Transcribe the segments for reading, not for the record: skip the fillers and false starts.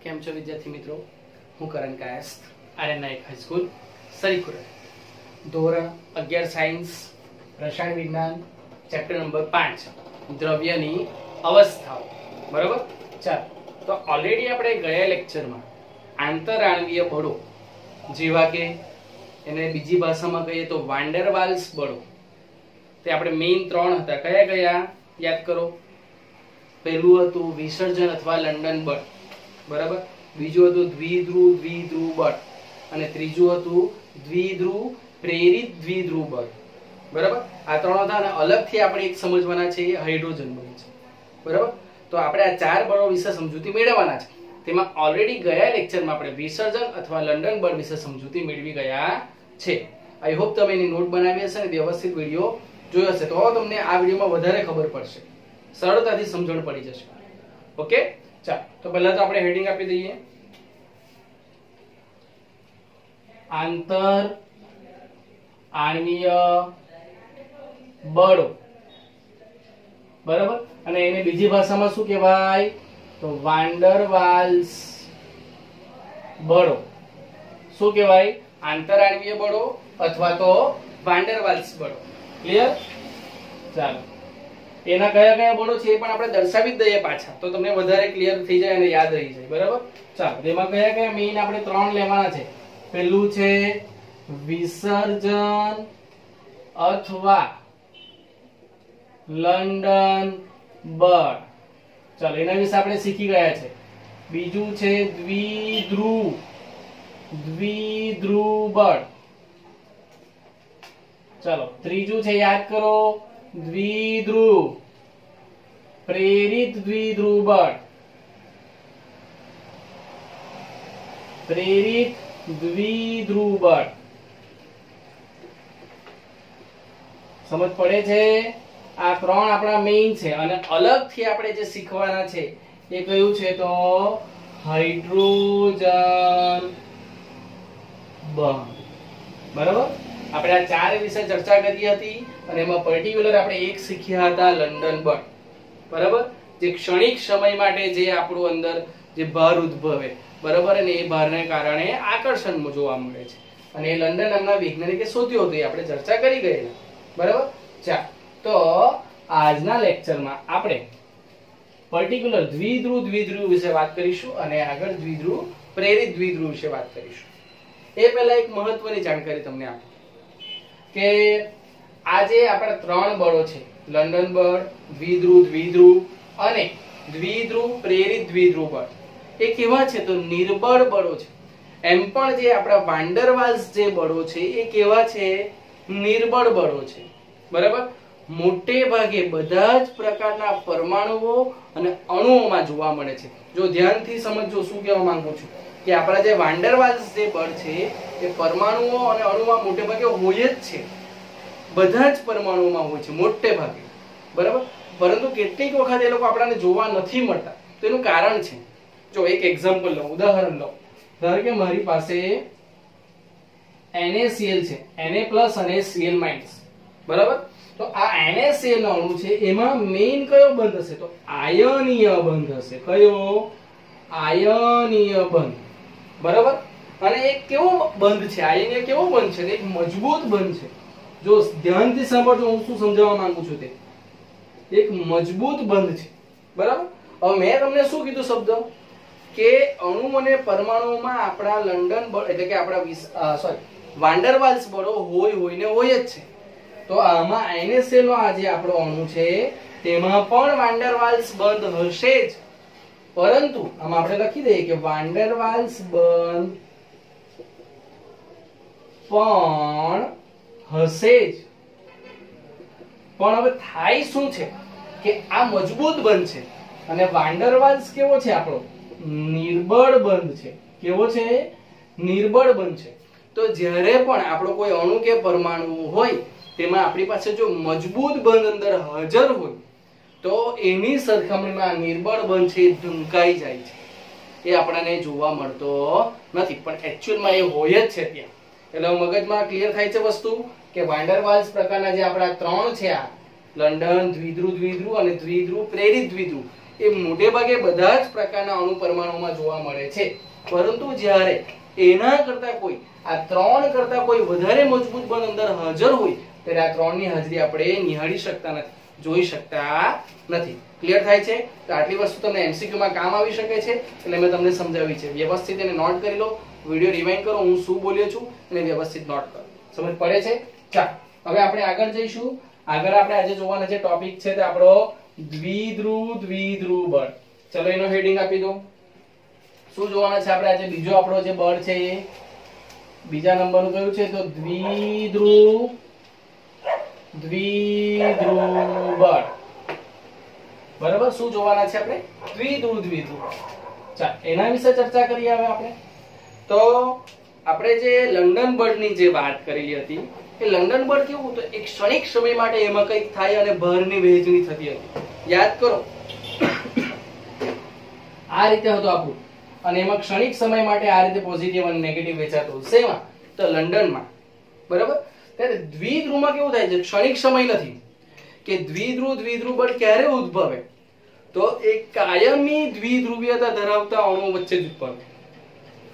કેમ છો વિદ્યાર્થી મિત્રો? હું કરણ કાયસ્થ, આર્યન નાયક હાઈસ્કૂલ સરીખુરા, ધોરણ 11 સાયન્સ રસાયણ વિજ્ઞાન ચેપ્ટર નંબર 5 દ્રવ્યની અવસ્થાઓ. બરાબર. ચાલો, તો ઓલરેડી આપણે ગયા લેક્ચરમાં આંતરઆણવીય બળો જેવા કે એને બીજી ભાષામાં કહીએ તો વાન ડેર વાલ્સ બળો, તે આપણે મેઇન 3 હતા. કયા કયા યાદ કરો? પહેલું હતું વિસર્જન અથવા લંડન બળ, બરાબર. બીજું હતું દ્વિધ્રુવ બળ અને ત્રીજું હતું દ્વિધ્રુવ પ્રેરિત દ્વિધ્રુવ બળ, બરાબર. આ 3 હતા અને અલગથી આપણે એક સમજવાના છે, એ હાઇડ્રોજન બળ છે, બરાબર. તો આપણે આ 4 બળો વિશે સમજૂતી મેળવવાના છે. તેમાં ઓલરેડી ગયા લેક્ચરમાં આપણે વિસર્જન અથવા લંડન બળ વિશે સમજૂતી મેળવી ગયા છે. આઈ હોપ તમે એની નોટ બનાવી હશે અને વ્યવસ્થિત વિડિયો જોયો હશે, તો તમને આ વિડિયોમાં વધારે ખબર પડશે, સરળતાથી સમજણ પડી જશે. ઓકે, ચાલો. તો પહેલા તો આપણે હેડિંગ આપી દઈએ, આંતર આણ્વીય બળો, બરાબર. અને એને બીજી ભાષામાં શું કહેવાય? તો વાન ડેર વાલ્સ બળો. શું કહેવાય? આંતરઆણ્વીય બળો અથવા તો વાન ડેર વાલ્સ બળો. ક્લિયર? ચાલો, એના કયા કયા બળો છે એ પણ આપણે દર્શાવી જ દઈએ પાછા, તો તમને વધારે ક્લિયર થઈ જાય અને યાદ રહી જાય, બરાબર. ચાલો, તેમાં કયા કયા મેઇન આપણે 3 લેવાના છે. પહેલું છે વિસર્જન અથવા લંડન બળ. ચાલો, એના વિશે આપણે શીખી ગયા છે. બીજું છે દ્વિધ્રુવ બળ. ચાલો, ત્રીજું છે યાદ કરો દ્વિધ્રુવ પ્રેરિત દ્વિધ્રુવ બળ. પ્રેરિત દ્વિધ્રુવ બળ. સમજ પડે છે? આ 3 આપણા મેઇન છે અને અલગથી આપણે જે શીખવાના છે એ કયું છે? તો હાઇડ્રોજન બંધ. બરાબર. આપણે આ 4 વિશે ચર્ચા કરી હતી અને એમાં પર્ટિક્યુલર આપણે એક શીખ્યા હતા લંડન બળ, બરાબર. જે ક્ષણિક સમય માટે જે આપણું અંદર જે ભાર ઉદ્ભવે, બરાબર, અને એ ભારને કારણે આકર્ષણ જોવા મળે છે અને એ લંડન નામના વૈજ્ઞાનિકે શોધ્યું હતું, એ આપણે ચર્ચા કરી ગયેલા, બરાબર. ચાલો, તો આજના લેક્ચરમાં આપણે પર્ટિક્યુલર દ્વિધ્રુવ વિશે વાત કરીશું અને આગળ દ્વિધ્રુવ પ્રેરિત દ્વિધ્રુવ વિશે વાત કરીશું. એ પહેલા એક મહત્વની જાણકારી તમને આપું કે આ જે આપણા 3 બળો છે, લંડન બળ, દ્વિધ્રુવ અને દ્વિધ્રુવ પ્રેરિત દ્વિધ્રુવ બળ, એ કેવા છે? તો નિર્બળ બળો છે. એમ પણ જે આપણા વાન ડેર વાલ્સ જે બળો છે એ કેવા છે? નિર્બળ બળો છે, બરાબર. મોટે ભાગે બધા જ પ્રકારના પરમાણુઓ અને અણુઓમાં જોવા મળે છે. જો ધ્યાનથી સમજો શું કહેવા માંગુ છું કે આપણા જે વાન ડેર વાલ્સ જે બળ છે એ પરમાણુઓ અને અણુમાં મોટે ભાગે હોય જ છે, બધા જ પરમાણુઓમાં હોય છે મોટે ભાગે, બરાબર. પરંતુ કેટલીક વખત એ લોકો આપણને જોવા નથી મળતા. તો એનું કારણ છે, જો એક એક્ઝામ્પલ લો, ઉદાહરણ લો. ધારો કે મારી પાસે NaCl છે, Na+ અને Cl-, બરાબર. તો આ NaCl નો અણુ છે, એમાં મેઇન કયો બંધ હશે? તો આયનીય બંધ હશે. કયો? આયનીય બંધ, બરાબર. અને એક કેવો બંધ છે? આયનીય કેવો બંધ છે? એક મજબૂત બંધ છે. જો ધ્યાનથી સાંભળજો હું શું સમજાવવા માંગુ છું તે. એક મજબૂત બંધ છે, બરાબર. હવે મેં તમને શું કીધું શબ્દ કે અણુ અને પરમાણુઓમાં આપણા લંડન બળ એટલે કે આપણા વાન ડેર વાલ્સ બળો હોય જ છે. તો આમાં NaCl નો આ જે આપણો અણુ છે તેમાં પણ વાન ડેર વાલ્સ બંધ હશે જ, પરંતુ આમાં આપણે લખી દઈએ કે વાન ડેર વાલ્સ બંધ પણ હશે જ. પણ હવે થાય શું છે કે આ મજબૂત બંધ છે અને વાન ડેર વાલ્સ કેવો છે? આપણો નિર્બળ બંધ છે. કેવો છે? નિર્બળ બંધ છે. તો જ્યારે પણ આપણો કોઈ અણુ કે પરમાણુ હોય તેમાં આપણી પાસે જો મજબૂત બંધ અંદર હાજર હોય તો એની સરખામણીમાં નિર્બળ બંધ છે ઢંકાઈ જાય છે, એ આપણને જોવા મળતો નથી, પણ એકચ્યુઅલમાં એ હોય જ છે ત્યાં. એટલે મગજમાં ક્લિયર થાય છે વસ્તુ કે વાન ડેર વાલ્સ પ્રકારના જે આપણા 3 છે, આ લંડન, દ્વિધ્રુવ અને દ્વિધ્રુવ પ્રેરિત દ્વિધ્રુવ, એ મોટે ભાગે બધા જ પ્રકારના અણુ પરમાણુમાં જોવા મળે છે, પરંતુ જ્યારે એના કરતા કોઈ આ 3 કરતા કોઈ વધારે મજબૂત બળ અંદર હાજર હોય ત્યારે આ 3 ની હાજરી આપણે નિહાળી શકતા નથી, જોઈ શકતા નથી. ક્લિયર થાય છે? તો આટલી વસ્તુ તમને એમસીક્યુ માં કામ આવી શકે છે, એટલે મેં તમને સમજાવી છે. વ્યવસ્થિત એને નોટ કરી લો, વિડિયો રિવાઇન્ડ કરો, હું શું બોલ્યો છું અને વ્યવસ્થિત નોટ કરો. સમજ પડે છે? ચાલો હવે આપણે આગળ જઈશું. આગળ આપણે આજે જોવાના જે ટોપિક છે તે આપણો દ્વિધ્રુવ બળ. ચલો એનો હેડિંગ આપી દો. શું જોવાના છે આપણે આજે? બીજો આપણો જે બળ છે એ બીજા નંબરનું કયું છે? તો દ્વિધ્રુવ બળ. બરાબર, શું જોવાના છે આપણે? દ્વિધ્રુવ. ચાલ એના વિશે ચર્ચા કરીએ હવે આપણે. તો આપણે જે લંડન બળની જે વાત કરેલી હતી, એ લંડન બળ કેવું? તો એક ક્ષણિક સમય માટે એમાં કંઈક થાય અને ભારની વહેંચણી થતી હતી. યાદ કરો, આ રીતે હતું આપણું, અને એમાં ક્ષણિક સમય માટે આ રીતે પોઝિટિવ અને નેગેટિવ વેચાતું. શેમાં? તો લંડનમાં. બરાબર. ત્યારે દ્વિધ્રુવમાં કેવું થાય છે? ક્ષણિક સમય નથી કે દ્વિધ્રુવ બળ ક્યારે ઉદ્ભવે? તો એક કાયમી દ્વિધ્રુવીયતા ધરાવતા અણુઓ વચ્ચે જ ઉદ્ભવે.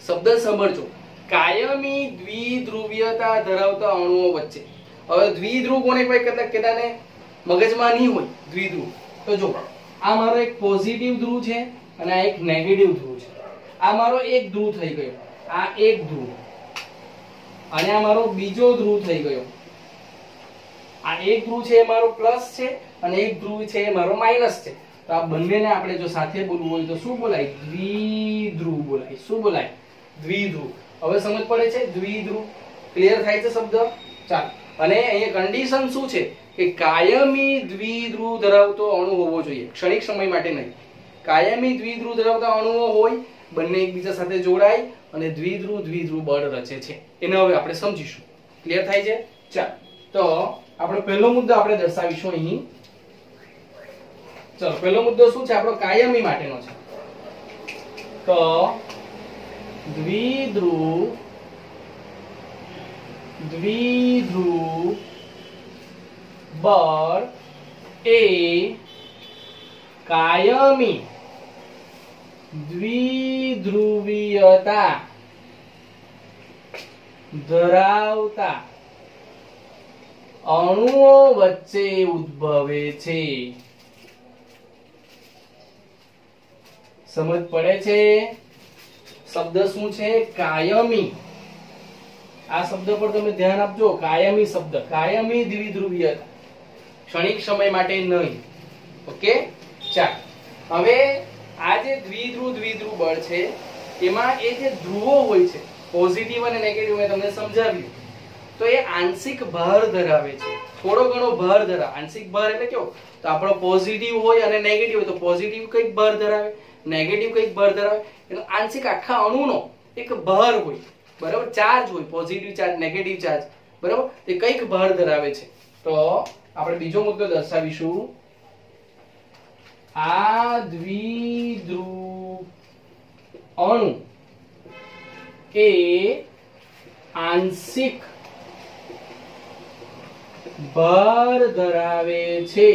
શબ્દ સાંભળજો, કાયમી દ્વિધ્રુવીયતા ધરાવતા અણુઓ વચ્ચે. હવે દ્વિધ્રુવ કોને કહેવાય? કેટલાને મગજમાં નહીં હોય દ્વિધ્રુવ. તો જો આ મારો એક પોઝિટિવ ધ્રુવ છે અને આ એક નેગેટિવ ધ્રુવ છે. આ મારો એક ધ્રુવ થઈ ગયો, આ એક ધ્રુવ, અને આ મારો બીજો ધ્રુવ થઈ ગયો. આ એક ધ્રુવ છે એ મારો પ્લસ છે અને એક ધ્રુવ છે એ મારો માઈનસ છે. તો આ બંનેને આપણે જો સાથે બોલવું હોય તો શું બોલાય? દ્વિધ્રુવ બોલાય. શું બોલાય? દ્વિધ્રુવ. હવે સમજ પડે છે? દ્વિધ્રુવ. ક્લિયર થાય છે શબ્દ? ચાલો, અને અહીંયા કન્ડિશન શું છે કે કાયમી દ્વિધ્રુવ ધરાવતો અણુ હોવો જોઈએ, ક્ષણિક સમય માટે નહીં. કાયમી દ્વિધ્રુવ ધરાવતા અણુઓ હોય, બંને એકબીજા સાથે જોડાય અને દ્વિધ્રુવ બળ રચે છે. એને હવે આપણે સમજીશું. ક્લિયર થાય છે? ચાલો, તો આપણો પહેલો મુદ્દો આપણે દર્શાવીશું અહીં. ચલો, પહેલો મુદ્દો શું છે આપણો? કાયમી માટેનો છે. તો દ્વિધ્રુવ બળ એ કાયમી દ્વિધ્રુવીયતા ધરાવતા અણુઓ વચ્ચે ઉદ્ભવે છે. સમજ પડે છે? શબ્દ શું છે? કાયમી. આ શબ્દ પર તમે ધ્યાન આપજો. કાયમી શબ્દ, કાયમી દ્વિધ્રુવીયતા, ક્ષણિક સમય માટે નહીં. ઓકે, ચાલ હવે આ જે દ્વિધ્રુવ બળ છે એમાં એ જે ધ્રુવો હોય છે, પોઝિટિવ અને નેગેટિવ, મેં તમને સમજાવ્યું. તો એ આંશિક ભાર ધરાવે છે, થોડો ઘણો ભાર ધરાવે. આંશિક ભાર એટલે કેવો? તો આપણો પોઝિટિવ હોય અને નેગેટિવ હોય, તો પોઝિટિવ કઈક ભાર ધરાવે, નેગેટિવ કઈક ભાર ધરાવે. એનો આંશિક આખા અણુનો એક ભાર હોય, બરાબર? ચાર્જ હોય, પોઝિટિવ ચાર્જ, નેગેટિવ ચાર્જ, બરાબર? તે કઈક ભાર ધરાવે છે. તો આપણે બીજો મુદ્દો દર્શાવીશું. આ દ્વિધ્રુવ અણુ એ આંશિક ભાર ધરાવે છે.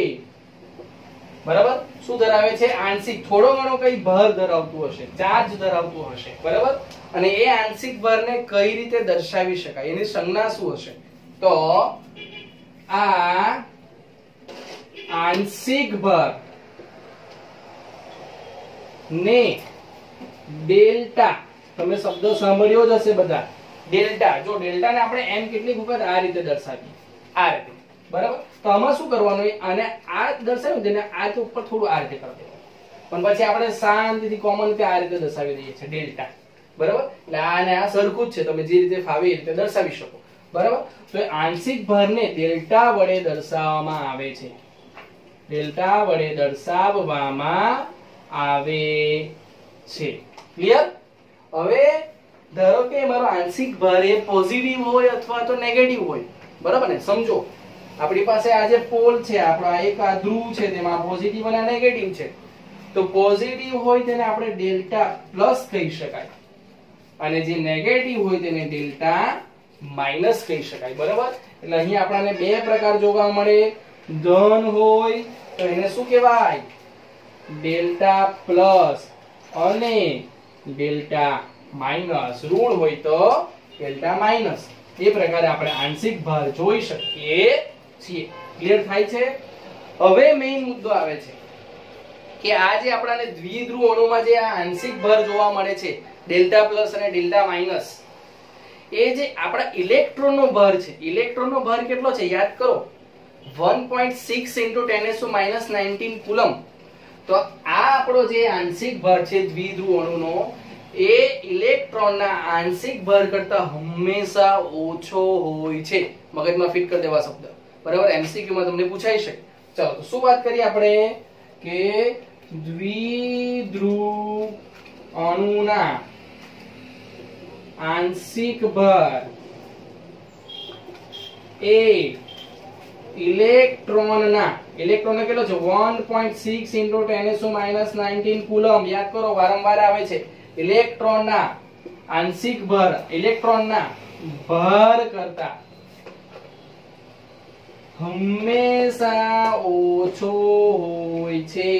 બરાબર? શું ધરાવે છે? આંશિક, થોડો ઘણો કઈ ભાર ધરાવતું હશે, ચાર્જ ધરાવતું હશે. બરાબર? અને એ આંશિક ભારને કઈ રીતે દર્શાવી શકાય? એની સંજ્ઞા શું હશે? તો આ આંશિક ભાર ને ડેલ્ટા, તમે શબ્દ સાંભળ્યો જ હશે બધા. ડેલ્ટા, જો ડેલ્ટા ને આપણે એમ કેટલીક વખત આ રીતે દર્શાવીએ, આ રીતે. બરાબર? તો આમાં શું કરવાનું? આને આ દર્શાવ્યું તેને આ તો ઉપર થોડું આ રીતે કરી દેવાનું, પણ પછી આપણે શાંતિથી કોમન રીતે આ રીતે દર્શાવી દઈએ છીએ ડેલ્ટા. બરાબર? એટલે આ અને આ સરખું જ છે, તમે જે રીતે ફાવે એ રીતે દર્શાવી શકો. બરાબર? તો આંશિક ભારને ડેલ્ટા વડે દર્શાવવામાં આવે છે. ડેલ્ટા વડે દર્શાવવામાં આવે છે. ક્લિયર? હવે ધારો કે મારો આંશિક ભાર એ પોઝિટિવ હોય અથવા તો નેગેટિવ હોય. બરાબર ને? સમજો, આપણી પાસે આ જે પોલ છે, આપણો આ એક આ ધ્રુવ છે, તેમાં પોઝિટિવ અને નેગેટિવ છે. તો પોઝિટિવ હોય તેને આપણે ડેલ્ટા પ્લસ કહી શકાય, અને જે નેગેટિવ હોય તેને ડેલ્ટા માઈનસ કહી શકાય. બરાબર? એટલે અહીં આપણને બે પ્રકાર જોવા મળે. ધન હોય તો એને શું કહેવાય? ડેલ્ટા પ્લસ અને ડેલ્ટા માઇનસ, ઋણ હોય તો ડેલ્ટા માઇનસ. એ પ્રકારે આપણે આંશિક ભાર જોઈ શકીએ છીએ. ક્લિયર થાય છે? હવે મેઇન મુદ્દો આવે છે કે આ જે આપણાને દ્વિધ્રુવ અણુમાં જે આ આંશિક ભાર જોવા મળે છે ડેલ્ટા પ્લસ અને ડેલ્ટા માઇનસ, એ જે આપણા ઇલેક્ટ્રોનનો ભાર છે, ઇલેક્ટ્રોનનો ભાર કેટલો છે યાદ કરો, 1.6 × 10⁻⁻19 કુલમ. તો આ આપણો જે આંશિક ભાર છે દ્વિધ્રુવ અણુનો, એ ઇલેક્ટ્રોનના આંશિક ભાર કરતા હંમેશા ઓછો હોય છે. મગજમાં ફિટ કરી દેવા શબ્દ, બરાબર? એમસીક્યુ માં તમને પૂછાઈ શકે. ચાલો તો શું વાત કરીએ આપણે કે દ્વિધ્રુવ અણુના આંશિક ભાર એ ઇલેક્ટ્રોનના કેટલો છે 1.6 × 10⁻⁻19 કુલમ. યાદ કરો, વારંવાર આવે છે. ઇલેક્ટ્રોનના આંશિક ભાર ઇલેક્ટ્રોનના ભાર કરતા હંમેશા ઓછો હોય છે.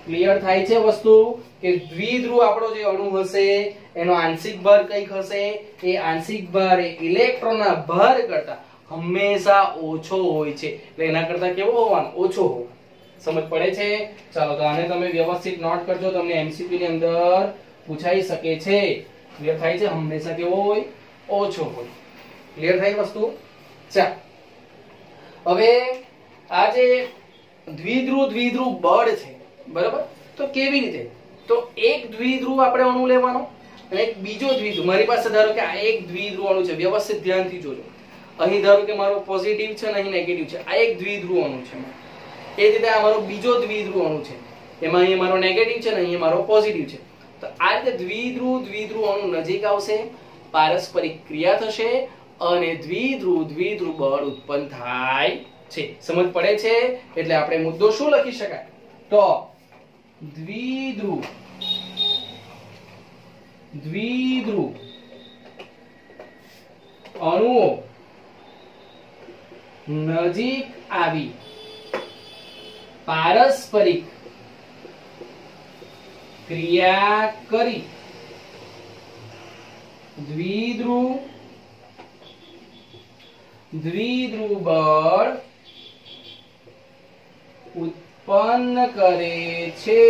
ક્લિયર થાય છે વસ્તુ? કે દ્વિધ્રુવ આપણો જે અણુ હશે એનો આંશિક ભાર કઈક હશે, એ આંશિક ભાર એ ઇલેક્ટ્રોનના ભાર કરતા હંમેશા ઓછો હોય છે. એટલે એના કરતા કેવો હોવાનો? ઓછો હોવો. સમજ પડે છે? ચાલો તો આને તમે વ્યવસ્થિત નોટ કરજો, તમને એમસીક્યુ ની અંદર પૂછાઈ શકે છે. ક્લિયર થાય છે? હંમેશા કેવો હોય? ઓછો હોય. ક્લિયર થાય વસ્તુ? ચાલ હવે આ જે દ્વિધ્રુવ બળ છે, બરાબર? તો કેવી રીતે? તો એક દ્વિધ્રુવ આપણે અણુ લેવાનો અને એક બીજો દ્વિધ્રુવ. મારી પાસે ધારો કે આ એક દ્વિધ્રુવ અણુ છે, વ્યવસ્થિત ધ્યાનથી જોજો. અહીં ધારો કે મારો પોઝિટિવ છે અને અહીં નેગેટિવ છે. આ એક દ્વિધ્રુવ અણુ છે. એ જ રીતે આ મારો બીજો દ્વિધ્રુવ અણુ છે, એમાં અહીં મારો નેગેટિવ છે અને અહીં મારો પોઝિટિવ છે. તો આ રીતે દ્વિધ્રુવ અણુ નજીક આવશે, પારસ્પરિક ક્રિયા થશે અને દ્વિધ્રુવ બળ ઉત્પન્ન થાય છે. સમજ પડે છે? એટલે આપણે મુદ્દો શું લખી શકાય? તો દ્વિધ્રુવ અણુઓ નજીક આવી પારસ્પરિક ક્રિયા કરી દ્વિધ્રુવ બળ ઉત્પન્ન કરે છે.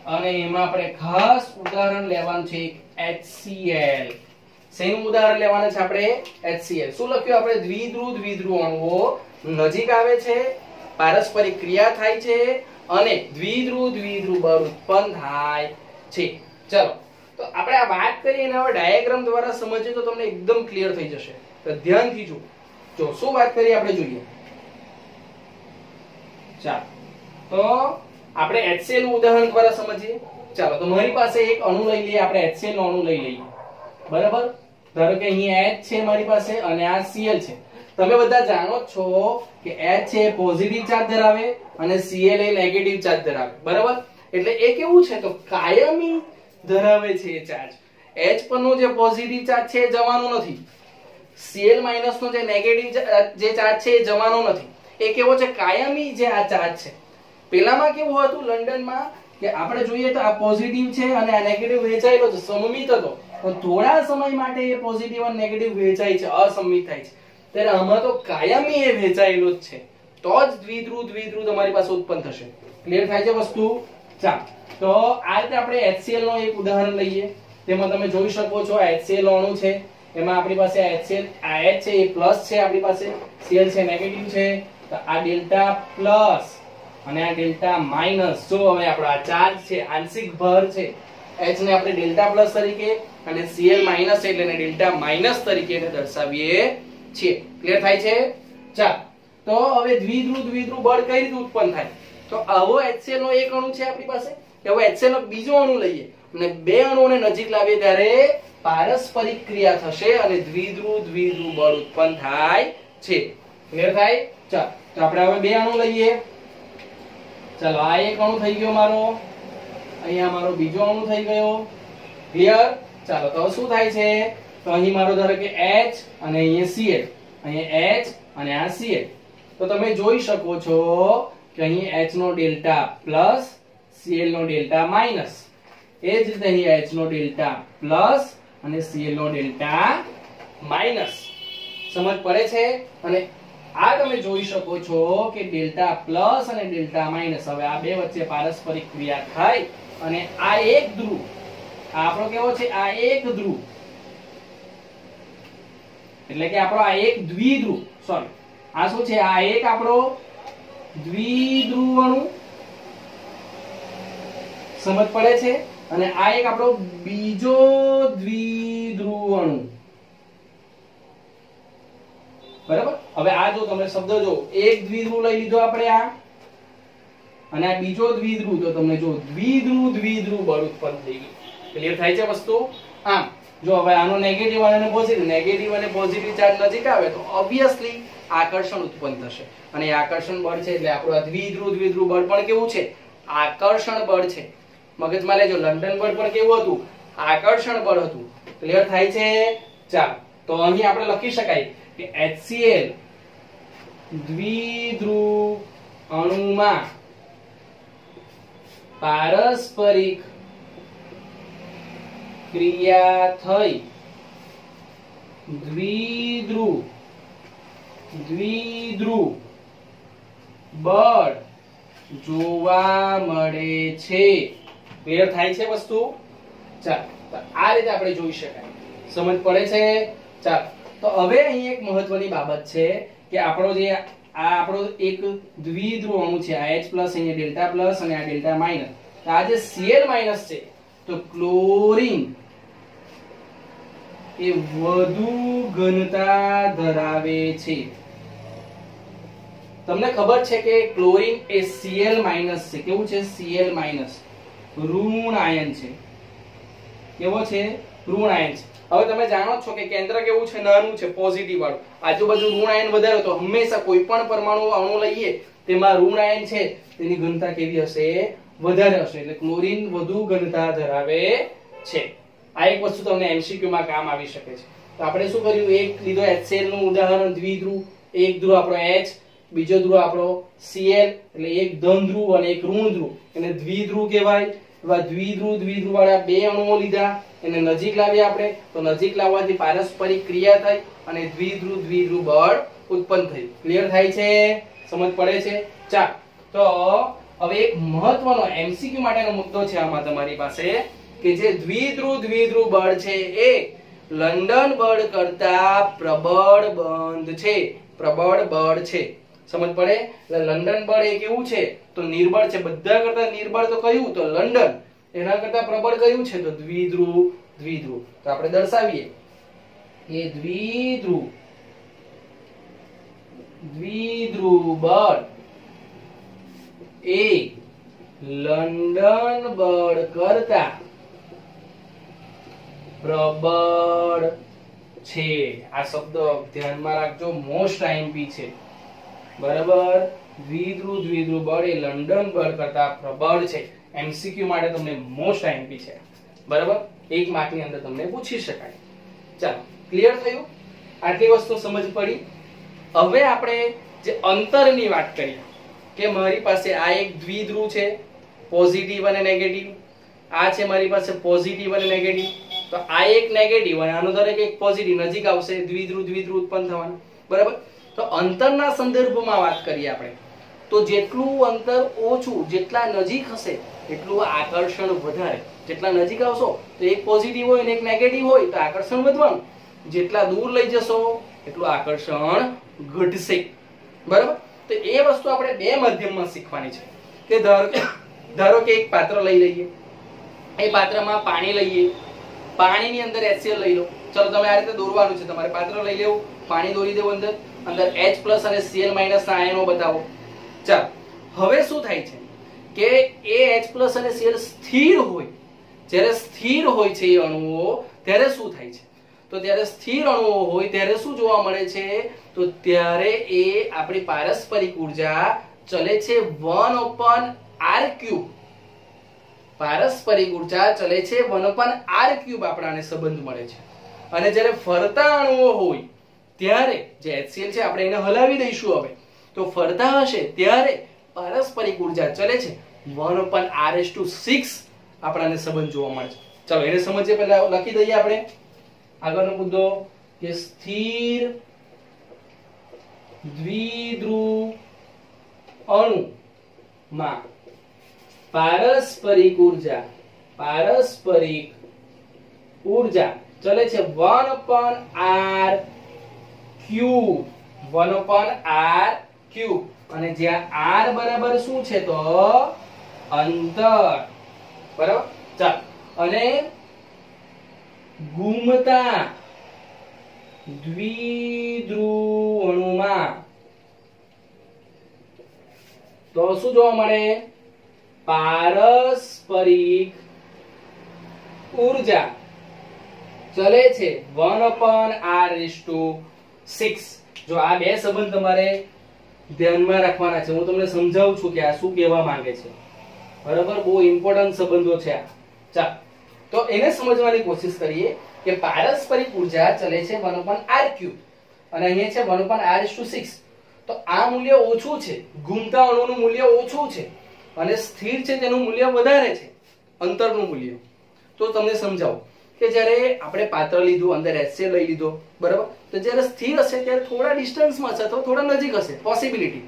અને એમાં આપણે ખાસ ઉદાહરણ લેવાનું છે HCl. શેનું ઉદાહરણ લેવાનું છે આપણે? HCl. શું લખ્યું આપણે? દ્વિધ્રુવ અણુઓ નજીક આવે છે, પારસ્પરિક ક્રિયા થાય છે અને દ્વિધ્રુવ બળ ઉત્પન્ન થાય છે. ચલો તો આપણે આ વાત કરીએ અને હવે ડાયાગ્રામ દ્વારા સમજીએ તો તમને એકદમ ક્લિયર થઈ જશે. તો ધ્યાનથી જો શું વાત કરીએ આપણે જોઈએ. ચાલો તો આપણે HCl નું ઉદાહરણ દ્વારા સમજીએ. ચાલો તો મારી પાસે એક અણુ લઈ લઈએ, આપણે HCl નો અણુ લઈ લઈએ, બરાબર? ધારો કે અહીં H છે મારી પાસે અને આ Cl છે. તમે બધા જાણો છો કે H છે પોઝિટિવ ચાર્જ ધરાવે અને Cl એ નેગેટિવ ચાર્જ ધરાવે, બરાબર? એટલે એ કેવું છે તો કાયમી ધરાવે છે એ ચાર્જ. H પરનો જે પોઝિટિવ ચાર્જ છે એ જવાનો નથી, Cl માઈનસ નો જે નેગેટિવ જે ચાર્જ છે એ જવાનો નથી. એ કેવો છે? કાયમી જે આ ચાર્જ છે. પેલામાં કેવું હતું લંડનમાં કે આપણે જોઈએ તો આ પોઝિટિવ છે અને આ નેગેટિવ વહેંચાયેલો છે, સમમિત હતો. પણ થોડા સમય માટે એ પોઝિટિવ અને નેગેટિવ વહેંચાય છે, અસમમિત થાય છે. ત્યારે આમાં તો કાયમી એ વહેંચાયેલો જ છે. તો જ દ્વિધ્રુવ તમારી પાસે ઉત્પન્ન થશે. ક્લિયર થાય છે વસ્તુ? ચાલો તો આ રીતે આપણે HCl નો એક ઉદાહરણ લઈએ. તેમાં તમે જોઈ શકો છો આ HCl અણુ છે, એમાં આપણી પાસે આ HCl, આ H છે એ પ્લસ છે, આપણી પાસે Cl છે નેગેટિવ છે. તો આ ડેલ્ટા પ્લસ અને આ ડેલ્ટા માઈનસ. જો હવે આપણો આ ચાર્જ છે, આંશિક ભાર છે, H ને આપણે ડેલ્ટા પ્લસ તરીકે અને Cl માઈનસ એટલે એને ડેલ્ટા માઈનસ તરીકે એને દર્શાવીએ છીએ. ક્લિયર થાય છે? ચાલો તો હવે દ્વિધ્રુવ બળ કઈ રીતે ઉત્પન્ન થાય? તો આવો HCl નો એક અણુ છે આપણી પાસે, હવે HCl નો બીજો અણુ લઈએ અને બે અણુઓને નજીક લાવીએ ત્યારે પારસ્પરિક ક્રિયા થશે અને દ્વિધ્રુવ બળ ઉત્પન્ન થાય છે. ક્લિયર થાય? ચાલો તો આપણે હવે બે અણુ લઈએ. ચાલો આ એક અણુ થઈ ગયો મારો, અહીંયા મારો બીજો અણુ થઈ ગયો. ક્લિયર? ચાલો તો શું થાય છે? તો અહીં મારો ધારો કે H અને અહીંયા Cl, અહીંયા H અને આ Cl. તો તમે જોઈ શકો છો કે અહીં H નો ડેલ્ટા પ્લસ Cl નો ડેલ્ટા માઈનસ, એ જ રીતે અહીં H નો ડેલ્ટા પ્લસ અને Cl નો ડેલ્ટા માઈનસ. સમજ પડે છે? અને આ તમે જોઈ શકો છો કે ડેલ્ટા પ્લસ અને ડેલ્ટા માઈનસ, હવે આ બે વચ્ચે પારસ્પરિક ક્રિયા થાય અને આ એક ધ્રુવ, આપણો કેવો છે? આ એક ધ્રુવ, એટલે કે આપણો આ એક દ્વિધ્રુવ, સોરી આ શું છે? આ એક આપણો દ્વિધ્રુવ અણુ, સમજ પડે છે? અને આ એક આપણો બીજો દ્વિધ્રુવ અણુ, બરાબર. હવે આ જો તમે શબ્દ જો, એક દ્વિધ્રુવ લઈ લીધો આપણે આ, અને આ બીજો દ્વિધ્રુવ, તો તમને જો દ્વિધ્રુવ બળ ઉત્પન્ન થઈ ગયું. ક્લિયર થાય છે વસ્તુ? આમ જો હવે આનો નેગેટિવ અને પોઝિટિવ ચાર્જ નજીક આવે તો ઓબ્વિયસલી આકર્ષણ ઉત્પન્ન થશે, અને એ આકર્ષણ બળ છે એટલે આપણું આ દ્વિધ્રુવ બળ પણ કેવું છે? આકર્ષણ બળ છે. મગજમાં લેજો, લંડન બળ પણ કેવું હતું? આકર્ષણ બળ હતું. ક્લિયર થાય છે? ચાલો, તો અહીં આપણે લખી શકાય કે HCl દ્વિધ્રુવ અણુમાં પારસ્પરિક ક્રિયા થઈ દ્વિધ્રુવ બળ જોવા મળે છે. ક્લિયર થાય છે વસ્તુ? ચાલો, તો આ રીતે આપણે જોઈ શકાય. સમજ પડે છે? ચાલો, તો હવે અહીં એક મહત્વની બાબત છે કે આપણો જે આ આપણો એક દ્વિધ્રુવ અણુ છે, આ H પ્લસ, અહીંયા ડેલ્ટા પ્લસ અને આ ડેલ્ટા માઈનસ, તો આ જે Cl માઈનસ છે, તો ક્લોરીન એ વધુ ઘનતા ધરાવે છે. તમને ખબર છે કે ક્લોરીન એ Cl માઈનસ છે. કેવું છે? Cl માઈનસ, ઋણ આયન છે. કેવો છે? ઋણ આયન છે. હવે તમે જાણો છો કે કેન્દ્ર કેવું છે? નાનું છે, પોઝિટિવ વાળું. આજુબાજુ ઋણ આયન વધારે, તો હંમેશા કોઈ પણ પરમાણુ અણુ લઈએ તેમાં ઋણ આયન છે તેની ઘનતા કેવી હશે? વધારે હશે. એટલે ક્લોરીન વધુ ઘનતા ધરાવે છે. આ એક વસ્તુ તમને MCQ માં કામ આવી શકે છે. તો આપણે શું કર્યું? એક લીધો HCl નું ઉદાહરણ, દ્વિધ્રુવ, એક ધ્રુવ આપણો H, બીજો ધ્રુવ આપણો Cl, એટલે એક ધન ધ્રુવ અને એક ઋણ ધ્રુવ, એને દ્વિધ્રુવ કહેવાય. એવા દ્વિધ્રુવ વાળા બે અણુઓ લીધા, એને નજીક લાવ્યા આપણે, તો નજીક લાવવાથી પારસ્પરિક ક્રિયા થઈ અને દ્વિધ્રુવ બળ ઉત્પન્ન થયું. ક્લિયર થાય છે? સમજ પડે છે? ચાલો, તો હવે એક મહત્વનો MCQ માટેનો મુદ્દો છે આમાં તમારી પાસે, કે જે દ્વિધ્રુવ બળ છે એ લંડન બળ કરતા પ્રબળ બંધ છે. પ્રબળ બળ છે. સમજ પડે? એટલે લંડન બળ એ કેવું છે? તો નિર્બળ છે. બધા કરતા નિર્બળ તો કયું? તો લંડન. એના કરતા પ્રબળ કયું છે? તો દ્વિધ્રુવ. તો આપણે દર્શાવીએ કે દ્વિધ્રુવ બળ એ લંડન બળ કરતા પ્રબળ છે. આ શબ્દ ધ્યાનમાં રાખજો, મોસ્ટ આઈએમપી છે. બરાબર? દ્વિધ્રુવ બળ એ લંડન બળ કરતા પ્રબળ છે. MCQ માટે તમને મોસ્ટ આઈએમપી છે. બરાબર? 1 માર્કની અંદર તમને પૂછી શકાય. ચાલો, ક્લિયર થયું? આટલી વસ્તુ સમજ પડી. હવે આપણે જે અંતરની વાત કરીએ કે મારી પાસે આ એક દ્વિધ્રુવ છે, પોઝિટિવ અને નેગેટિવ. આ છે મારી પાસે પોઝિટિવ અને નેગેટિવ. તો આ એક નેગેટિવ અને આનો દરેક એક પોઝિટિવ નજીક આવશે, દ્વિધ્રુવ ઉત્પન્ન થવાનું. બરાબર? તો અંતરના સંદર્ભમાં વાત કરીએ આપણે, તો જેટલું અંતર ઓછું, જેટલા નજીક હશે એટલું આકર્ષણ વધારે. જેટલા નજીક આવશો તો એક પોઝિટિવ હોય અને એક નેગેટિવ હોય તો આકર્ષણ વધવાનું. જેટલા દૂર લઈ જશો એટલું આકર્ષણ ઘટશે. બરાબર? તો એ વસ્તુ આપણે બે માધ્યમમાં શીખવાની છે. કે ધારો કે એક પાત્ર લઈ લઈએ, એ પાત્રમાં પાણી લઈએ, પાણીની અંદર HCl લઈ લો. ચલો, તમે આ રીતે દોરવાનું છે. તમારે પાત્ર લઈ લેવું, પાણી દોરી દેવું, અંદર H પ્લસ અને Cl માઈનસ ના આયનો બતાવો. ચાલો, હવે શું થાય છે કે એ H પ્લસ અને Cl સ્થિર હોય. જ્યારે સ્થિર હોય છે એ અણુઓ, ત્યારે શું થાય છે? તો ત્યારે સ્થિર અણુઓ હોય ત્યારે શું જોવા મળે છે? તો ત્યારે એ આપણી પારસ્પરિક ઊર્જા ચલે છે 1/r³. પારસ્પરિક ઊર્જા ચલે છે 1/r³ આપણાને સંબંધ મળે છે. અને જ્યારે ફરતા અણુઓ હોય ત્યારે જે HCl છે આપણે એને હલાવી દઈશું હવે, તો ફરતા હશે ત્યારે પારસ્પરિક ઉર્જા ચલે છે 1/r/6 આપણને સંબંધ જોવા મળે છે. ચલો એને સમજીએ પહેલા લખી દઈએ આપણે આગળનો મુદ્દો કે સ્થિર દ્વિધ્રુવ અણુમાં પારસ્પરિક ઉર્જા ચલે છે 1/r³ અને જ્યાં r બરાબર શું છે તો અંતર, બરાબર. ચાલો અને ઘૂમતા દ્વિધ્રુવ અણુમાં તો શું જોવા મળે? પારસ્પરિક ઉર્જા ચલે છે 1/r/6. જો આ બે સંબંધ તમારે ધ્યાનમાં રાખવાના છે. હું તમને સમજાવું છું કે આ શું કહેવા માંગે છે, બરાબર. બહુ ઇમ્પોર્ટન્ટ સંબંધો છે આ. ચાલો તો એને સમજવાની કોશિશ કરીએ કે પારસ્પરિક ઉર્જા ચલે છે 1/r³ અને અહીંયા છે 1/r/6. તો આ મૂલ્ય ઓછું છે, ઘૂમતા અણુનું મૂલ્ય ઓછું છે અને સ્થિર છે તેનું મૂલ્ય વધારે છે, અંતરનું મૂલ્ય. તો તમને સમજાવું કે જ્યારે આપણે પાત્ર લીધું, અંદર HCl લઈ લીધો, બરાબર. તો જ્યારે સ્થિર હશે ત્યારે થોડા ડિસ્ટન્સમાં હશે અથવા થોડા નજીક હશે, પોસિબિલિટી,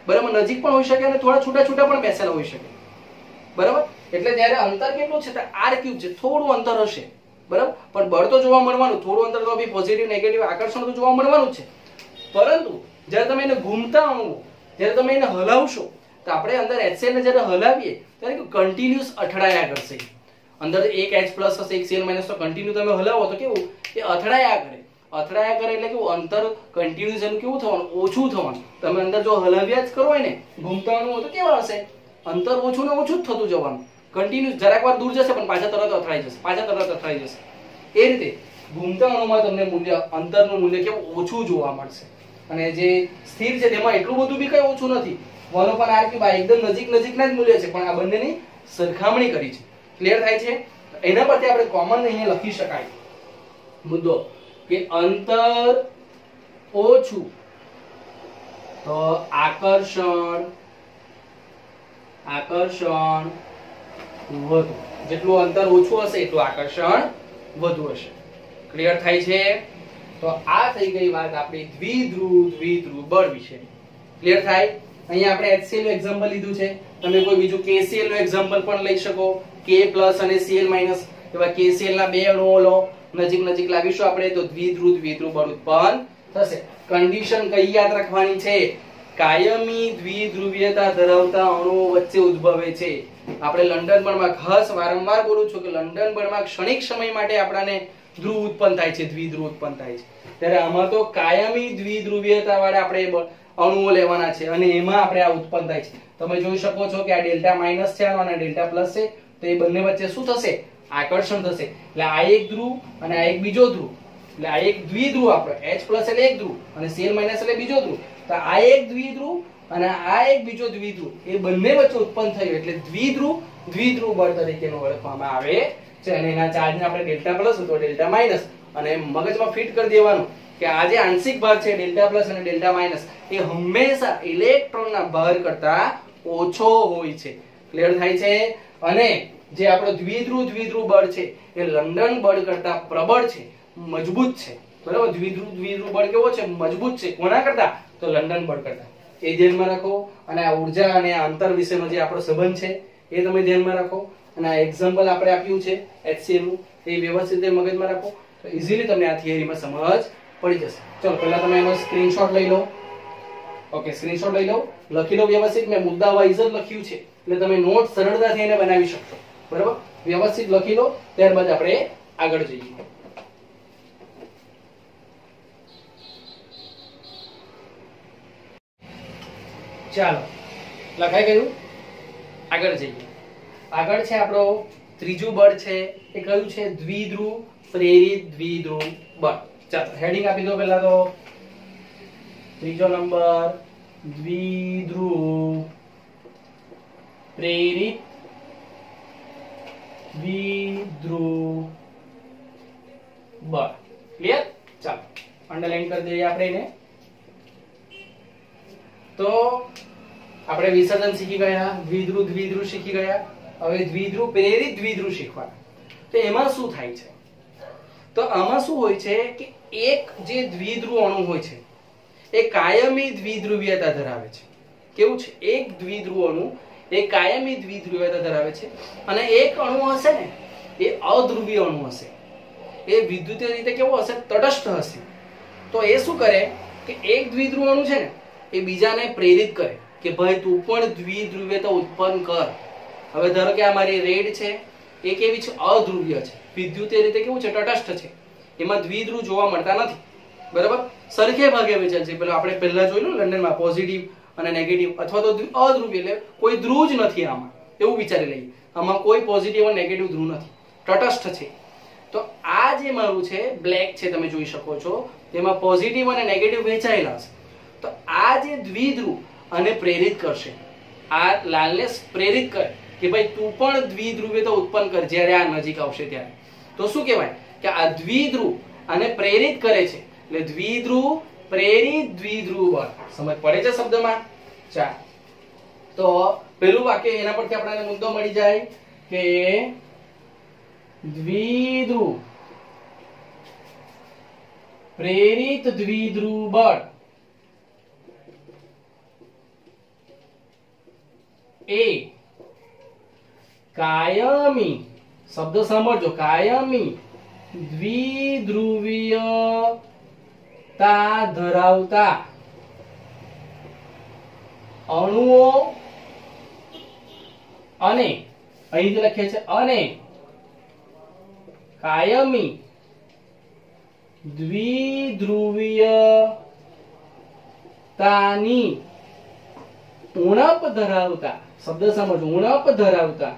બરાબર. નજીક પણ હોઈ શકે અને થોડા છૂટા છૂટા પણ બેસેલા હોઈ શકે, બરાબર. એટલે જ્યારે અંતર કેટલું છે તો r³ છે, થોડું અંતર હશે, બરાબર. પણ બળ તો જોવા મળવાનું, થોડું અંતર તો બી પોઝિટિવ નેગેટિવ આકર્ષણ તો જોવા મળવાનું છે. પરંતુ જ્યારે તમે એને ઘૂમતા અણુ, જ્યારે તમે એને હલાવશો તો આપણે અંદર HCl ને જ્યારે હલાવીએ ત્યારે કન્ટિન્યુઅસ અથડાયા કરશે. અંદર એક H+ હશે, એક Cl- તો કન્ટિન્યુ તમે હલાવો તો કેવું એ અથડાયા કરે એટલે કેવું અંતર કન્ટિન્યુઅસ એનું કેવું થવાનું? ઓછું થવાનું. તમે અંદર જો હલાવ્યા જ કરો હોય ને ઘૂમતા અણુ તો કેવા હશે? અંતર ઓછું ને ઓછું જ થતું જવાનું. કન્ટિન્યુઅસ જરાક વાર દૂર જશે પણ પાછા તરત અથડાઈ જશે. એ રીતે ઘૂમતા અણુમાં તમને મૂલ્ય, અંતરનું મૂલ્ય કેવું ઓછું જોવા મળશે અને જે સ્થિર છે તેમાં એટલું બધું બી કઈ ઓછું નથી. 1/r³ આ એકદમ નજીકના જ મૂલ્ય છે, પણ આ બંનેની સરખામણી કરી છે. ક્લિયર થાય છે? એના પરથી આપણે કોમન અહીંયા લખી શકાય મુદ્દો કે અંતર ઓછું તો આકર્ષણ વધુ. જેટલું અંતર ઓછું હશે એટલું આકર્ષણ વધુ હશે. ક્લિયર થાય છે? તો આ થઈ ગઈ વાત આપણી દ્વિધ્રુવ બળ વિશે. ક્લિયર થાય? અહીંયા આપણે HCl નું એક્ઝામ્પલ લીધું છે. તમે કોઈ બીજું KCl નું એક્ઝામ્પલ પણ લઈ શકો. K+ અને Cl- એવા KCl ના બે અણુઓ લો, નજીક લાવીશું આપણે તો દ્વિધ્રુવ બળ ઉત્પન્ન થશે. કન્ડિશન કઈ યાદ રાખવાની છે? કાયમી દ્વિધ્રુવીયતા ધરાવતા અણુઓ વચ્ચે ઉદ્ભવે છે. આપણે લંડન બળમાં ખાસ વારંવાર બોલું છું કે લંડન બળમાં ક્ષણિક સમય માટે આપણાને ધ્રુવ ઉત્પન્ન થાય છે, દ્વિધ્રુવ ઉત્પન્ન થાય છે. ત્યારે આમાં તો કાયમી દ્વિધ્રુવીયતા વાળા આપણે અણુઓ લેવાના છે અને એમાં આપણે આ ઉત્પન્ન થાય છે. તમે જોઈ શકો છો કે આ ડેલ્ટા માઈનસ છે અને ડેલ્ટા પ્લસ છે, તો એ બંને વચ્ચે શું થશે? આકર્ષણ થશે. એટલે આ એક ધ્રુવ અને આ એક બીજો ધ્રુવ, એટલે આ એક દ્વિધ્રુવ, આપણે H+ એટલે એક ધ્રુવ અને Cl- એટલે બીજો ધ્રુવ. તો આ એક દ્વિધ્રુવ અને આ એક બીજો દ્વિધ્રુવ, એ બંને વચ્ચે ઉત્પન્ન થયું એટલે દ્વિધ્રુવ બળ તરીકે ઓળખવામાં આવે છે. અને એના ચાર્જને આપણે ડેલ્ટા પ્લસ અથવા ડેલ્ટા માઈનસ અને મગજમાં ફિટ કરી દેવાનું કે આ જે આંશિક ભાગ છે ડેલ્ટા પ્લસ અને ડેલ્ટા માઈનસ એ હંમેશા ઇલેક્ટ્રોનના ભાર કરતા ઓછો હોય છે. ક્લિયર થાય છે? અને જે આપણો દ્વિધ્રુવ બળ છે એ લંડન બળ કરતા પ્રબળ છે, મજબૂત છે, બરાબર. દ્વિધ્રુવ બળ કેવો છે? મજબૂત છે. કોના કરતા? તો લંડન બળ કરતા. એ ધ્યાનમાં રાખો. અને આ ઉર્જા અને આ અંતર વિશેનો જે આપણો સંબંધ છે એ તમે ધ્યાનમાં રાખો. અને આ એક્ઝામ્પલ આપણે આપ્યું છે HCl નું, એ વ્યવસ્થિત મગજમાં રાખો તો ઈઝીલી તમને આ થિયરીમાં સમજ પડી જશે. ચલો પહેલા તમે એનો સ્ક્રીનશોટ લઈ લો. ઓકે, સ્ક્રીનશોટ લઈ લો, લખી લો વ્યવસ્થિત. મેં મુદ્દા વાઇઝ જ લખ્યું છે એટલે તમે નોટ સરળતાથી એને બનાવી શકશો, બરાબર. વ્યવસ્થિત લખી લો, ત્યારબાદ આપણે આગળ જઈએ. ચાલો, લખાઈ ગયું? આગળ જઈએ. આગળ છે આપણો ત્રીજું બળ છે એ કયું છે? દ્વિધ્રુવ પ્રેરિત દ્વિધ્રુવ બળ. ચાલો હેડિંગ આપી દો પહેલા તો. ત્રીજો નંબર દ્વિધ્રુવ પ્રેરિત દ્વિધ્રુવ બળ. ક્લિયર? ચાલો અંડરલાઈન કરી દઈએ આપણે એને. તો આપણે વિસર્જન શીખી ગયા, દ્વિધ્રુવ દ્વિધ્રુવ શીખી ગયા. હવે દ્વિધ્રુવ પ્રેરિત દ્વિધ્રુવ શીખવાના. તો એમાં શું થાય છે? તો આમાં શું હોય છે કે એક જે દ્વિધ્રુવ અણુ હોય છે એ કાયમી દ્વિધ્રુવીયતા ધરાવે છે. કેવું છે? એક દ્વિધ્રુવ અણુ એ કાયમી દ્વિધ્રુવીયતા ધરાવે છે અને એક અણુ હશે ને એ અધ્રુવીય અણુ હશે. એ વિદ્યુતીય રીતે કેવો હશે? તટસ્થ હશે. તો એ શું કરે કે એક દ્વિધ્રુવ અણુ છે ને એ બીજાને પ્રેરિત કરે કે ભાઈ તું પણ દ્વિધ્રુવીયતા ઉત્પન્ન કર. હવે ધારો કે આ મારી રેડ છે, એ કેવી છે? અધ્રુવીય છે. વિદ્યુતીય રીતે કેવું છે? તટસ્થ છે. એમાં દ્વિધ્રુવ જોવા મળતા નથી. બરાબર? સરખે ભાગે વેચાય છે. પેલો આપણે પહેલા જોયું લંડનમાં પોઝિટિવ અને નેગેટિવ અથવા તો અધ્રુવીય એટલે કોઈ ધ્રુવ જ નથી આમાં, એવું વિચારી લઈએ. આમાં કોઈ પોઝિટિવ અને નેગેટિવ ધ્રુવ નથી, તટસ્થ છે. તો આ જે મારું છે બ્લેક છે, તમે જોઈ શકો છો તેમાં પોઝિટિવ અને નેગેટિવ વહેંચાયેલા છે. તો આ જે દ્વિધ્રુવ અને પ્રેરિત કરશે, આ લાલને પ્રેરિત કરે કે ભાઈ તું પણ દ્વિધ્રુવીયતા ઉત્પન્ન કર જ્યારે આ નજીક આવશે ત્યારે. તો શું કહેવાય કે આ દ્વિધ્રુવ અને પ્રેરિત કરે છે એટલે દ્વિધ્રુવ પ્રેરિત દ્વિધ્રુવ બળ. સમજ પડે છે શબ્દમાં? ચાલ, તો પેલું વાક્ય એના પરથી આપણને મુદ્દો મળી જાય કે દ્વિધ્રુવ પ્રેરિત દ્વિધ્રુવ બળ એ કાયમી, શબ્દ સાંભળજો, કાયમી દ્વિધ્રુવીયતા ધરાવતા અણુઓ અને અહીં લખે છે અને કાયમી દ્વિધ્રુવીયતાની ઉણપ ધરાવતા, શબ્દ સમજો, ઉણપ ધરાવતા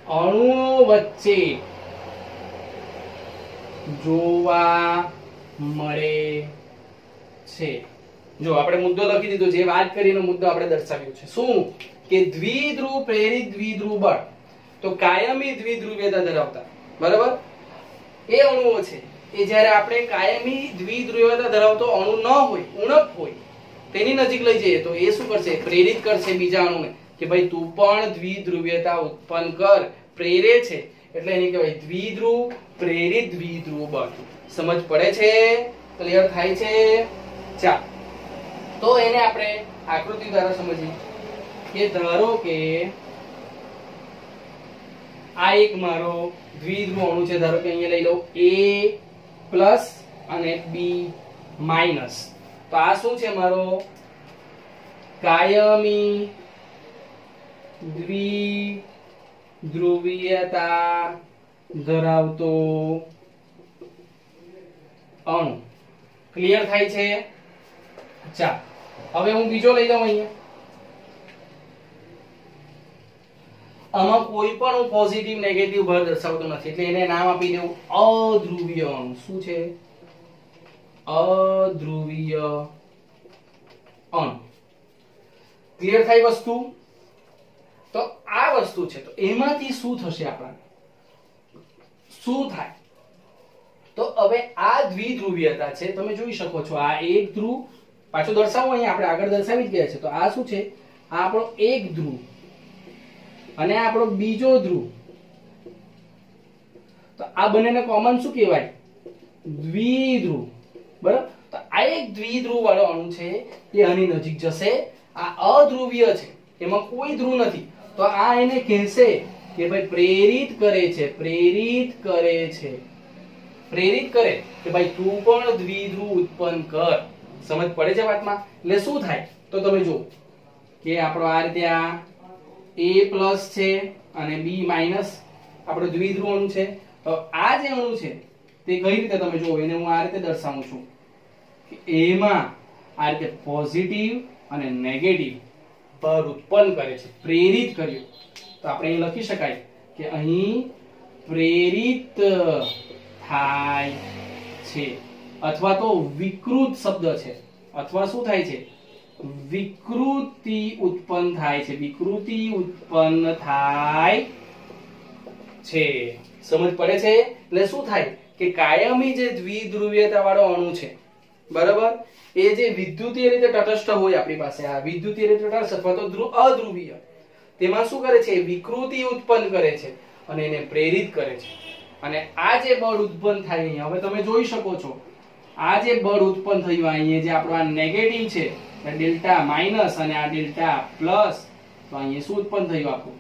અણુઓ વચ્ચે જોવા મળે છે. જો આપણે મુદ્દો લખી દીધો, જે વાત કરીને મુદ્દો આપણે દર્શાવ્યો છે. શું? કે દ્વિધ્રુવ પ્રેરિત દ્વિધ્રુવ બળ તો કાયમી દ્વિધ્રુવીયતા ધરાવતા, બરાબર, એ અણુઓ છે એ જ્યારે આપણે કાયમી દ્વિધ્રુવીયતા ધરાવતો અણુ ન હોય, ઉણપ હોય, તેની નજીક લઈ જઈએ તો એ શું કરશે? પ્રેરિત કરશે બીજા અણુને કે ભાઈ તું પણ દ્વિધ્રુવીયતા ઉત્પન્ન કર. પ્રેરે છે એટલે એની કહેવાય દ્વિધ્રુવ પ્રેરિત દ્વિધ્રુવ બળ. સમજ પડે છે? ક્લિયર થાય છે? ચાલ, તો એને આપણે આકૃતિ દ્વારા સમજીએ કે ધારો કે આ એક મારો દ્વિધ્રુવ અણુ છે. ધારો કે અહીંયા લઈ લો A+ અને B-. તો આ શું છે? મારો કાયમી દ્વિધ્રુવીયતા ધરાવતો અણુ. ક્લિયર થાય છે? ચાલ, હવે હું બીજો લઈ લઉં. અહીંયા આમાં કોઈ પણ હું પોઝિટિવ નેગેટિવ બળ દર્શાવતો નથી એટલે એને નામ આપી દેવું અધ્રુવીય અણુ. શું છે? અધ્રુવીય અણુ. ક્લિયર થાય વસ્તુ? તો આ વસ્તુ છે, તો એમાંથી શું થશે? આપણને શું થાય? તો હવે આ દ્વિધ્રુવીયતા છે, તમે જોઈ શકો છો. આ એક ધ્રુવ, પાછું દર્શાવો, અહીંયા આપણે આગળ દર્શાવી જ ગયા છે. તો આ શું છે? આ આપણો એક ધ્રુવ અને આ આપણો બીજો ધ્રુવ. તો આ બંનેને કોમન શું કહેવાય? દ્વિધ્રુવ. બરાબર? તો આ એક દ્વિધ્રુવ વાળો અણુ છે એ આની નજીક જશે. આ અધ્રુવીય છે, એમાં કોઈ ધ્રુવ નથી. તો આ એને કહેશે કે ભાઈ પ્રેરિત કરે છે, પ્રેરિત કરે છે, પ્રેરિત કરે કે ભાઈ તું પણ દ્વિધ્રુવ ઉત્પન્ન કર. સમજ પડે છે વાતમાં? એટલે શું થાય? તો તમે જો કે આપણો આ રીતે આ A+ છે અને B- આપણો દ્વિધ્રુવ અણુ છે. તો આ જે અણુ છે તે કઈ રીતે તમે જો, એને હું આ રીતે દર્શાવું છું કે એમાં આ રીતે પોઝિટિવ અને નેગેટિવ બળ ઉત્પન્ન કરે છે, પ્રેરિત કર્યું. તો આપણે અહીં લખી શકાય કે અહીં પ્રેરિત થાય છે અથવા તો વિકૃત શબ્દ છે, અથવા શું થાય છે? વિકૃતિ ઉત્પન્ન થાય છે, વિકૃતિ ઉત્પન્ન થાય છે. સમજ પડે છે? એટલે શું થાય કે કાયમી જે દ્વિધ્રુવીયતા વાળો અણુ છે, બરાબર, એ જે વિદ્યુતીય રીતે તટસ્થ હોય આપણી પાસે, આ વિદ્યુતીય રીતે તટસ્થ અથવા તો અધ્રુવીય, તેમાં શું કરે છે? વિકૃતિ ઉત્પન્ન કરે છે અને એને પ્રેરિત કરે છે. અને આ જે બળ ઉત્પન્ન થાય અહીંયા, હવે તમે જોઈ શકો છો, આ જે બળ ઉત્પન્ન થયું અહીંયા, જે આપણો આ નેગેટિવ છે ડેલ્ટા માઇનસ અને આ ડેલ્ટા પ્લસ, તો અહીંયા શું ઉત્પન્ન થયું? આપણું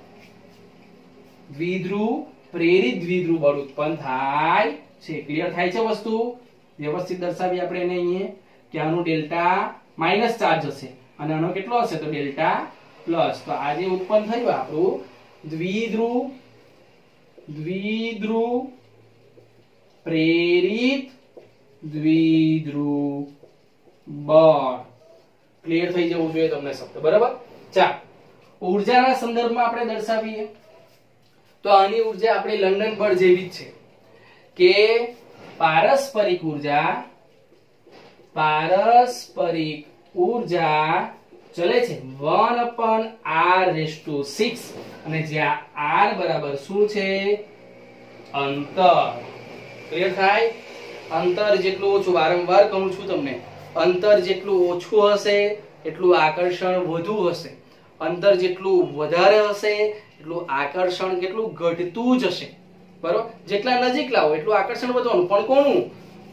દ્વિધ્રુવ, પ્રેરિત દ્વિધ્રુવ બળ ઉત્પન્ન થાય છે. ક્લિયર થાય છે? વસ્તુ વ્યવસ્થિત દર્શાવી આપણે એને અહીંયા કે આનું ડેલ્ટા માઇનસ ચાર્જ હશે અને આનો કેટલો હશે? તો ડેલ્ટા પ્લસ. તો આ જે ઉત્પન્ન થયું આપણું દ્વિધ્રુવ પ્રેરિત દ્વિધ્રુવ બળ. ક્લિયર થઈ જવું જોઈએ તમને શબ્દ, બરાબર? ચાલો, ઊર્જાના સંદર્ભમાં આપણે દર્શાવીએ તો આની ઊર્જા આપણે લંડન બળ જેવી જ છે કે પારસ્પરિક ઊર્જા ચલે છે 1/r⁶ અને જ્યાં r બરાબર શું છે? અંતર. ક્લિયર થાય? અંતર જેટલું ઓછું, વારંવાર કહું છું તમને, અંતર જેટલું ઓછું હશે એટલું આકર્ષણ વધુ હશે, અંતર જેટલું વધારે હશે એટલું આકર્ષણ કેટલું ઘટતું જ હશે, બરોબર? જેટલા નજીક લાવો એટલું આકર્ષણ વધવાનું, પણ કોનું?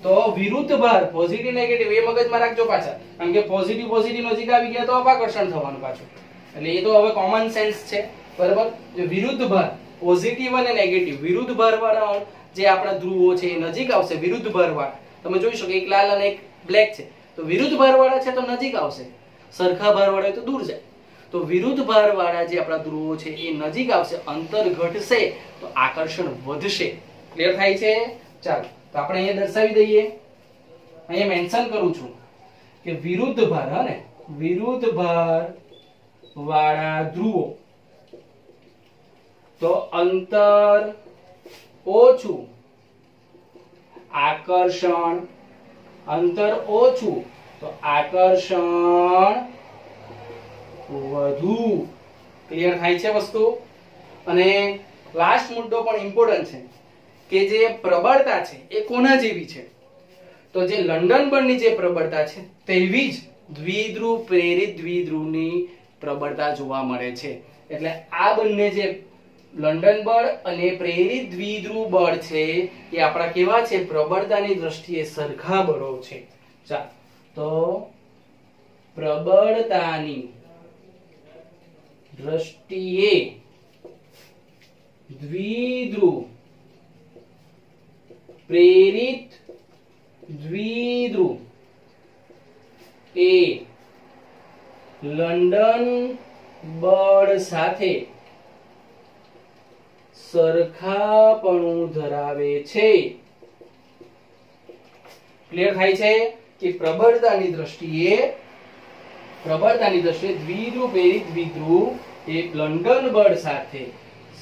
તો વિરુદ્ધ ભાર, પોઝિટિવ નેગેટિવ, એ મગજમાં રાખજો પાછા, કારણ કે પોઝિટિવ નજીક આવી ગયા તો અપાકર્ષણ થવાનું પાછું, એટલે એ તો હવે કોમન સેન્સ છે, બરાબર? જો વિરુદ્ધ ભાર, પોઝિટિવ અને નેગેટિવ વિરુદ્ધ ભાર વાળા જે આપણા ધ્રુવો છે એ નજીક આવશે. વિરુદ્ધ ભાર વાળા તમે જોઈ શકો, એક લાલ અને એક બ્લેક છે, તો વિરુદ્ધ ભાર વાળા છે તો નજીક આવશે, સરખા ભાર વાળા તો દૂર જાય. તો વિરુદ્ધ ભાર વાળા જે આપણા ધ્રુવો છે એ નજીક આવશે, અંતર ઘટશે તો આકર્ષણ વધશે. ક્લિયર થાય છે? ચાલો, તો આપણે અહીંયા દર્શાવી દઈએ, અહીંયા મેન્શન કરું છું કે વિરુદ્ધ ભાર, હા ને, વિરુદ્ધ ભાર વાળા ધ્રુવો તો અંતર ઓછું, આકર્ષણ, અંતર ઓછું તો આકર્ષણ વધુ. ક્લિયર થાય છે વસ્તુ? અને લાસ્ટ મુદ્દો પણ ઇમ્પોર્ટન્ટ છે કે જે પ્રબળતા છે એ કોના જેવી છે? તો જે લંડન બળની જે પ્રબળતા છે તેવી જ દ્વિધ્રુવ પ્રેરિત દ્વિધ્રુવની પ્રબળતા જોવા મળે છે. એટલે આ બંને જે લંડન બળ અને પ્રેરિત દ્વિધ્રુવ બળ છે એ આપણા કેવા છે? પ્રબળતાની દ્રષ્ટિએ સરખા બળો છે. ચાલો, તો પ્રબળતાની દ્રષ્ટિએ દ્વિધ્રુવ પ્રેરિત દ્વિધ્રુવ એ લંડન બળ સાથે સરખાપણું ધરાવે છે. ક્લિયર થાય છે કે પ્રબળતાની દ્રષ્ટિએ દ્વિધ્રુવ પ્રેરિત દ્વિધ્રુવ એ લંડન બળ સાથે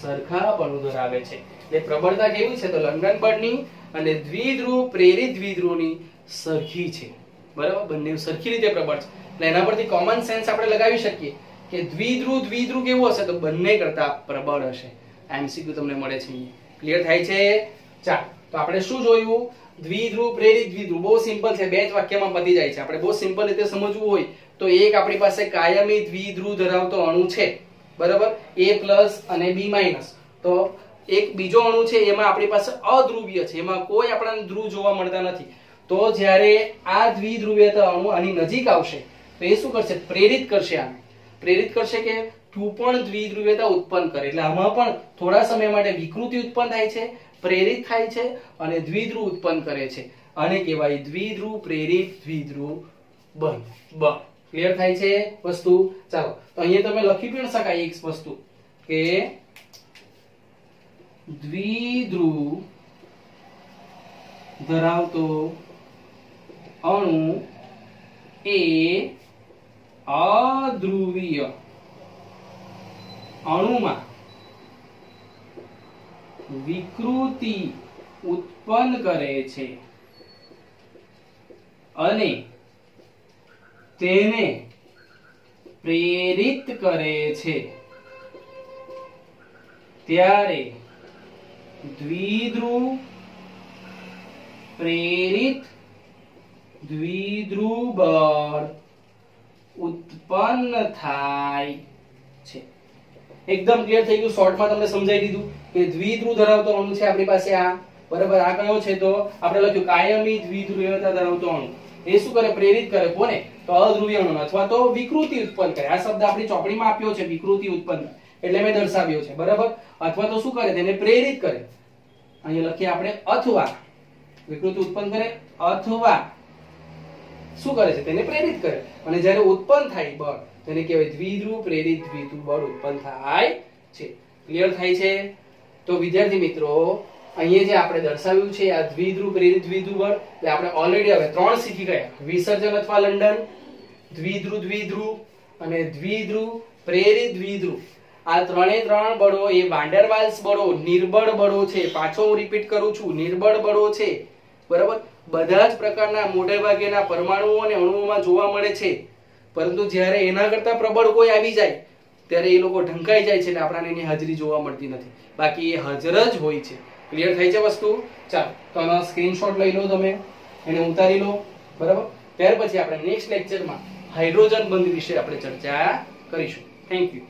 સરખાપણું ધરાવે છે. એટલે પ્રબળતા કેવી છે? તો લંડન બળની અને દ્વિધ્રુવ પ્રેરિત દ્વિધ્રુવની સરખી છે, બરાબર? બંને સરખી રીતે પ્રબળ છે. એટલે એના પરથી કોમન સેન્સ આપણે લગાવી શકીએ કે દ્વિધ્રુવ કેવું હશે? તો બંને કરતા પ્રબળ હશે. એમસીક્યુ તમને મળે છે. ક્લિયર થાય છે? ચાલો, તો આપણે શું જોયું? દ્વિધ્રુવ પ્રેરિત દ્વિધ્રુવ બહુ સિમ્પલ છે, બે જ વાક્યમાં પતી જાય છે. આપણે બહુ સિમ્પલ રીતે સમજવું હોય તો એક આપણી પાસે કાયમી દ્વિધ્રુવ ધરાવતો અણુ છે, બરાબર? A+ અને B-. તો એક બીજો અણુ છે એમાં આપણી પાસે અધ્રુવીય છે, એમાં કોઈ આપણને ધ્રુવ જોવા મળતા નથી. તો જ્યારે આ દ્વિધ્રુવીયતા અણુ આની નજીક આવશે તો એ શું કરશે? પ્રેરિત કરશે. આને પ્રેરિત કરશે કે તું પણ દ્વિધ્રુવીયતા ઉત્પન્ન કરે. એટલે આમાં પણ થોડા સમય માટે વિકૃતિ ઉત્પન્ન થાય છે, પ્રેરિત થાય છે અને દ્વિધ્રુવ ઉત્પન્ન કરે છે. આને કહેવાય દ્વિધ્રુવ પ્રેરિત દ્વિધ્રુવ બળ. ક્લિયર થાય છે વસ્તુ? ચાલો, તો અહીંયા તમે લખી પણ શકાય એક વસ્તુ કે દ્વિધ્રુવ ધરાવતો અણુ એ અધ્રુવીય અણુમાં વિકૃતિ ઉત્પન્ન કરે છે અને તેને પ્રેરિત કરે છે. ત્યારે દ્વિધ્રુવ પ્રેરિત દ્વિધ્રુવ બળ ઉત્પન્ન થાય છે. એકદમ ક્લિયર થઈ ગયું. શોર્ટમાં તમને સમજાવી દીધું કે દ્વિધ્રુવ ધરાવતો અણુ છે આપણી પાસે આ, બરાબર. આ કયો છે તો આપણે લખ્યું કાયમી દ્વિધ્રુવીયતા ધરાવતો અણુ. એ શું કરે? પ્રેરિત કરે. કોને? તો અધ્રુવીય અણુ અથવા તો વિકૃતિ ઉત્પન્ન કરે. આ શબ્દ આપણી ચોપડીમાં આપ્યો છે, વિકૃતિ ઉત્પન્ન, એટલે મેં દર્શાવ્યો છે, બરાબર. અથવા તો શું કરે? તેને પ્રેરિત કરે. અહીંયા લખીએ આપણે અથવા. વિકૃતિ ઉત્પન્ન કરે અથવા શું કરે છે? તેને પ્રેરિત કરે. અને જ્યારે ઉત્પન્ન થાય બળ તેને કહેવાય દ્વિધ્રુવ પ્રેરિત દ્વિધ્રુવ બળ ઉત્પન્ન થાય છે. ક્લિયર થાય છે? તો વિદ્યાર્થી મિત્રો, અહીંયા જે આપણે દર્શાવ્યું છે આ દ્વિધ્રુવ પ્રેરિત દ્વિધ્રુવ બળ, એટલે આપણે ઓલરેડી હવે 3 શીખી ગયા. વિસર્જન અથવા લંડન, દ્વિધ્રુવ દ્વિધ્રુવ અને દ્વિધ્રુવ પ્રેરિત દ્વિધ્રુવ. આ ત્રણે ત્રણ બળો એ વાન ડેર વાલ્સ બળો, નિર્બળ બળો છે. પાછો હું રિપીટ કરું છું, નિર્બળ બળો છે, બરાબર. બધા જ પ્રકારના મોટે ભાગેના પરમાણુઓ અને અણુઓમાં જોવા મળે છે, પરંતુ જ્યારે એના કરતા પ્રબળ કોઈ આવી જાય ત્યારે એ લોકો ઢંકાઈ જાય છે અને આપણને એની હાજરી જોવા મળતી નથી. બાકી એ હાજર જ હોય છે. ક્લિયર થઈ છે વસ્તુ? ચાલો, તો આનો સ્ક્રીનશોટ લઈ લો, તમે એને ઉતારી લો, બરાબર. ત્યાર પછી આપણે નેક્સ્ટ લેક્ચરમાં હાઇડ્રોજન બંધ વિશે આપણે ચર્ચા કરીશું. Thank you.